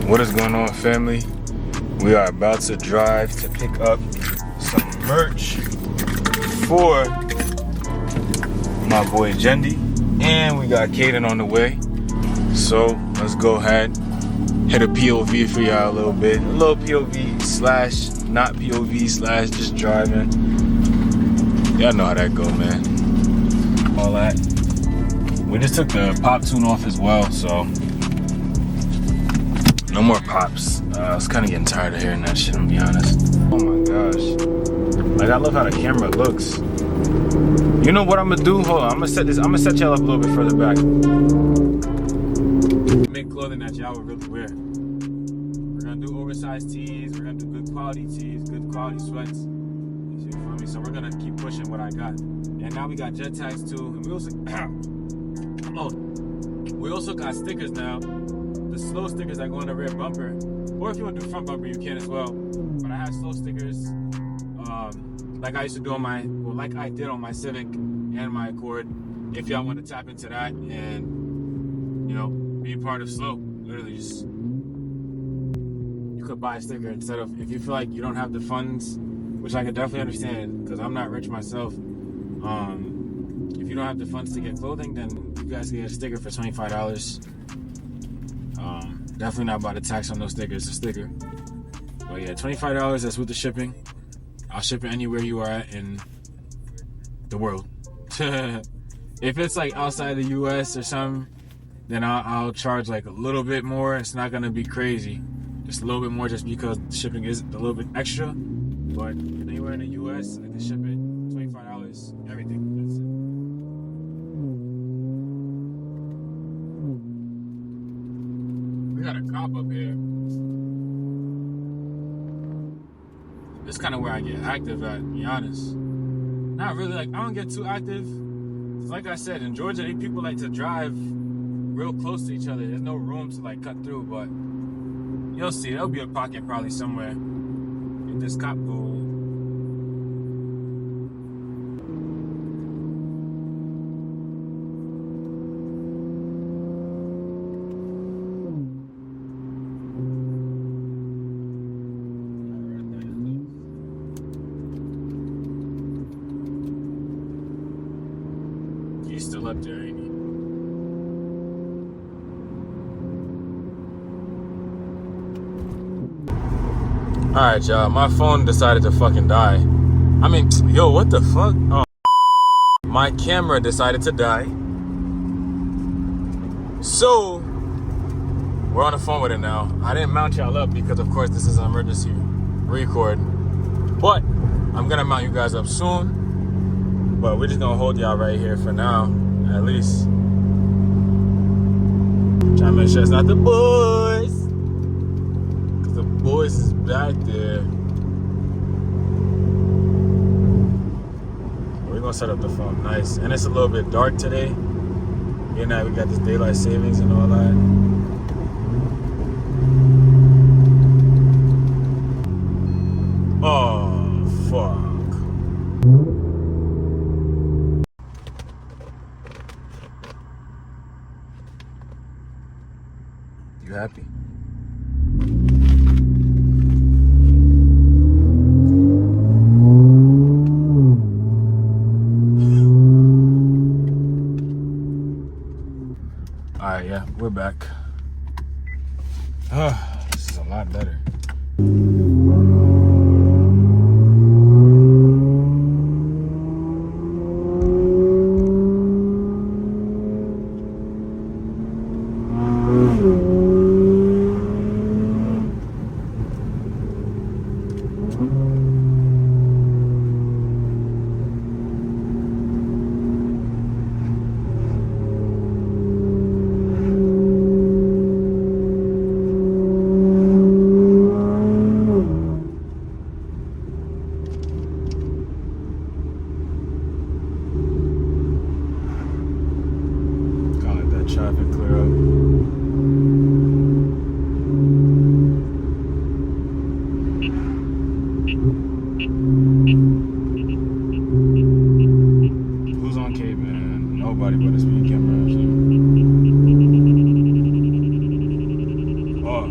What is going on, family? We are about to drive to pick up some merch for my boy Djnmedia, and we got Caden on the way. So let's go ahead, hit a POV for y'all a little bit. A little POV slash not POV slash just driving. Y'all know how that go, man. All that. We just took the pop tune off as well, so no more pops. I was kind of getting tired of hearing that shit, I'll be honest. Oh my gosh. Like, I love how the camera looks. You know what I'm gonna do? Hold on, I'm gonna set y'all up a little bit further back. Make clothing that y'all would really wear. We're gonna do oversized tees, we're gonna do good quality tees, good quality sweats. You feel me? So we're gonna keep pushing what I got. And now we got jet tags too, and we also got stickers now. The slow stickers that go on the rear bumper, or if you want to do front bumper, you can as well. But I have slow stickers, like I used to do on like I did on my Civic and my Accord. If y'all want to tap into that and, you know, be part of slow, literally just, you could buy a sticker instead of, if you feel like you don't have the funds, which I could definitely understand, because I'm not rich myself. If you don't have the funds to get clothing, then you guys can get a sticker for $25. Definitely not about to tax on those stickers. It's a sticker. But yeah, $25, that's with the shipping. I'll ship it anywhere you are at in the world. If it's like outside the US or something, then I'll charge like a little bit more. It's not gonna be crazy. Just a little bit more, just because shipping is a little bit extra. But anywhere in the US, I can ship it. $25, everything. That's it. We got a cop up here. This is kind of where I get active at, to be honest. Not really, like, I don't get too active. Like I said, in Georgia, people like to drive real close to each other. There's no room to like cut through, but you'll see. There'll be a pocket probably somewhere if this cop goes. He's still up there, ain't he? Alright, y'all. My phone decided to fucking die. I mean, yo, what the fuck? Oh, my camera decided to die. So, we're on the phone with it now. I didn't mount y'all up because, of course, this is an emergency record. But, I'm gonna mount you guys up soon. But we're just gonna hold y'all right here for now, at least. Trying to make sure it's not the boys. Cause the boys is back there. We're gonna set up the phone nice. And it's a little bit dark today. You know, we got this daylight savings and all that. Oh, fuck. You happy? Alright, yeah, we're back. This is a lot better. Traffic clear up. Who's on Cape, man? Nobody but a speed camera. Oh,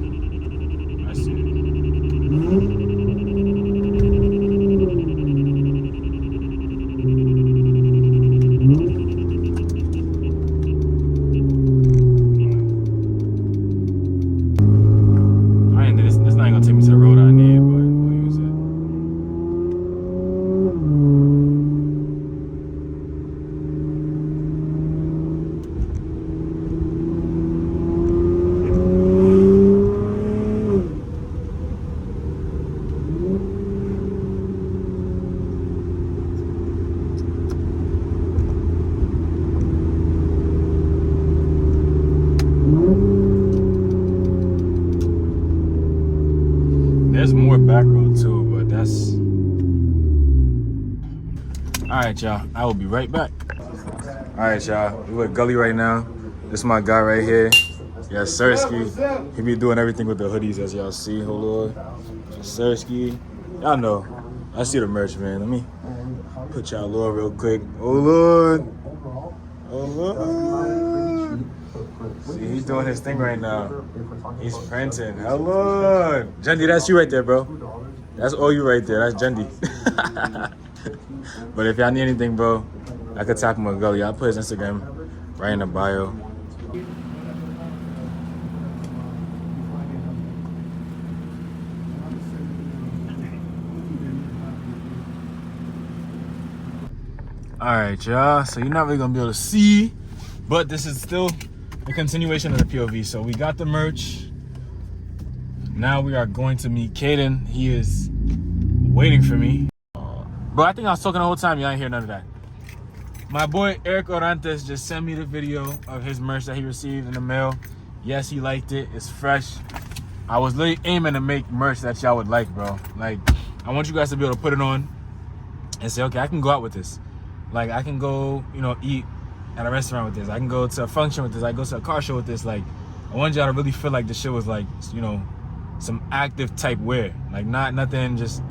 there's more back road too, but that's... Alright, y'all. I will be right back. Alright, y'all. We with Gully right now. This is my guy right here. Yeah, Sirski. He be doing everything with the hoodies, as y'all see. Hold on. Sirski. Y'all know. I see the merch, man. Let me put y'all on real quick. Hold on. Hold on. See, he's doing his thing right now. He's printing. Hold on. Jendi, that's you right there, bro. That's all you right there. That's Jendi. But if y'all need anything, bro, I could tap him with Gully. I'll put his Instagram right in the bio. Alright, y'all. So you're not really gonna be able to see, but this is still a continuation of the POV. So we got the merch. Now we are going to meet Caden. He is waiting for me. Bro, I think I was talking the whole time. Y'all ain't hear none of that. My boy Eric Orantes just sent me the video of his merch that he received in the mail. Yes, he liked it. It's fresh. I was literally aiming to make merch that y'all would like, bro. Like, I want you guys to be able to put it on and say, okay, I can go out with this. Like, I can go, you know, eat at a restaurant with this. I can go to a function with this. I can go to a car show with this. Like, I want y'all to really feel like this shit was like, you know, some active type wear. Like, not nothing just,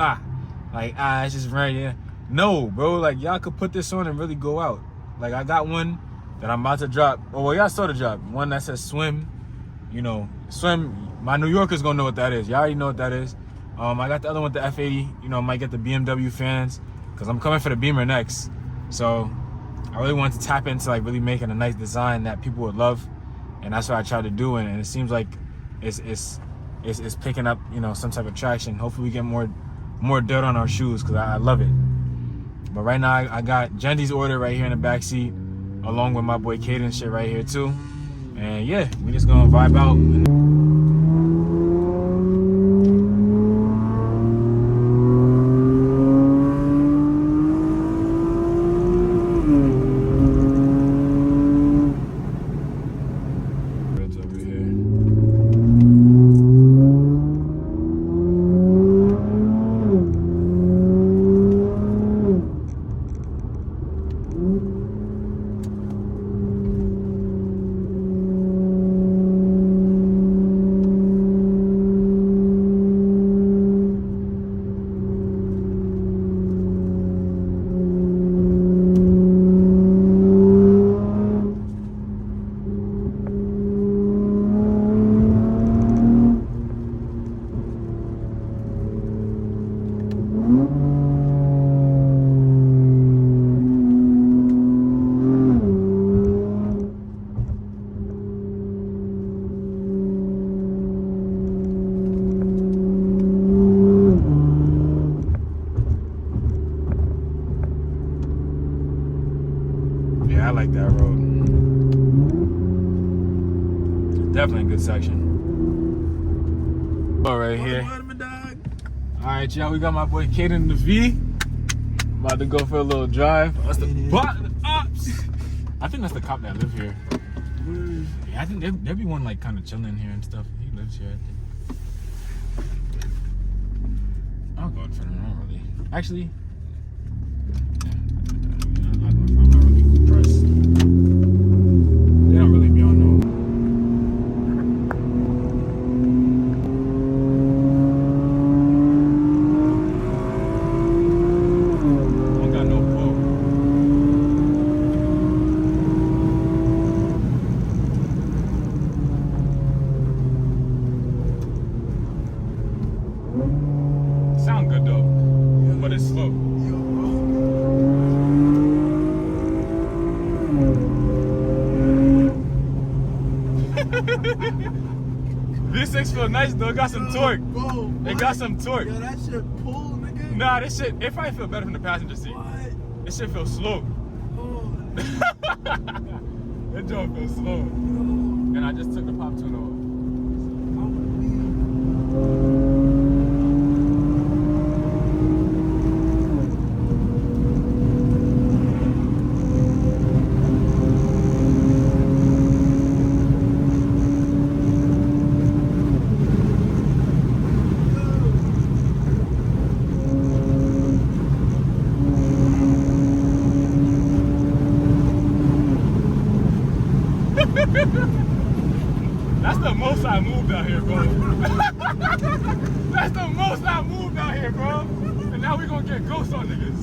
it's just right, yeah. No, bro, like, y'all could put this on and really go out. Like, I got one that I'm about to drop. Oh, well, y'all saw the drop. One that says swim. You know, swim. My New Yorkers gonna know what that is. Y'all already know what that is. I got the other one, the F80. You know, I might get the BMW fans because I'm coming for the Beamer next. So I really wanted to tap into like really making a nice design that people would love, and that's what I tried to do. And it seems like it's picking up, you know, some type of traction. Hopefully, we get more dirt on our shoes because I love it. But right now, I got Jendi's order right here in the back seat, along with my boy Caden shit right here too. And yeah, we just gonna vibe out. Yeah, I like that road. Definitely a good section. Oh, right here. Alright, y'all, we got my boy Caden in the V. About to go for a little drive. That's the ops. I think that's the cop that live here. Yeah, I think there be one like kind of chilling here and stuff. He lives here, I think. I'll go in front of him, not really. Actually, I'm not really impressed. They don't really be on no. Sound good though, but it's slow. V6 feel nice though, it got some torque. Bro, it got some torque. Yo, that shit pull, nigga. Nah, this shit, it probably feel better from the passenger seat. What? This shit feels slow. Oh. That joint feels slow. And I just took the pop tune off. That's the most I moved out here, bro. And now we gonna get ghosts on niggas.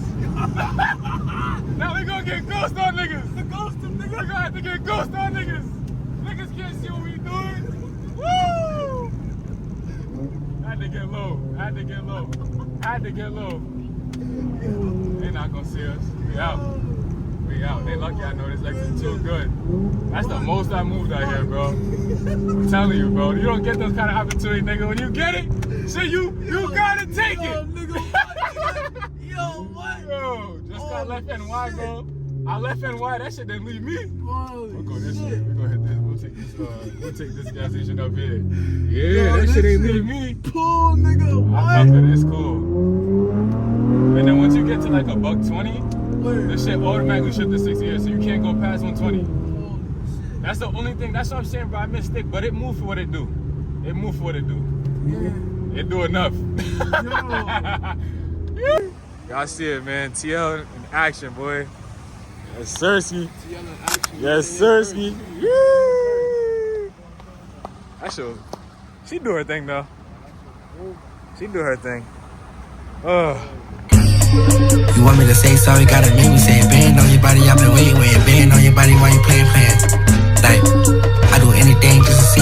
Now we gonna get ghosts on niggas. The ghost them niggas. We gonna have to get ghosts on niggas. Niggas can't see what we doing. Woo! Had to get low. Had to get low. Had to get low. They not gonna see us. We out. We out. They lucky I know this exit too good. That's the most I moved out here, bro. I'm telling you, bro. You don't get those kind of opportunities, nigga. When you get it, so you gotta take it. Nigga, what? Yo, what? Yo, just got left NY, bro. I left NY. That shit didn't leave me. We'll go this way. We're gonna hit this. We'll take this gas station up here. Yeah, yo, that shit ain't leave me. Cool, nigga. What? I fuck it. It's cool. And then once you get to like $120, the shit automatically shift to 60 years, so you can't go past 120. That's the only thing. That's what I'm saying, bro. I missed stick, but it moved for what it do. It moved for what it do. Yeah. It do enough. Y'all see it, man. TL in action, boy. Yes, Sirski. Yes, Sirski. That show. She do her thing, though. She do her thing. You want me to say sorry, gotta make me say it. Band on your body, I've been waiting. Band on your body while you playing. Like, I do anything just to see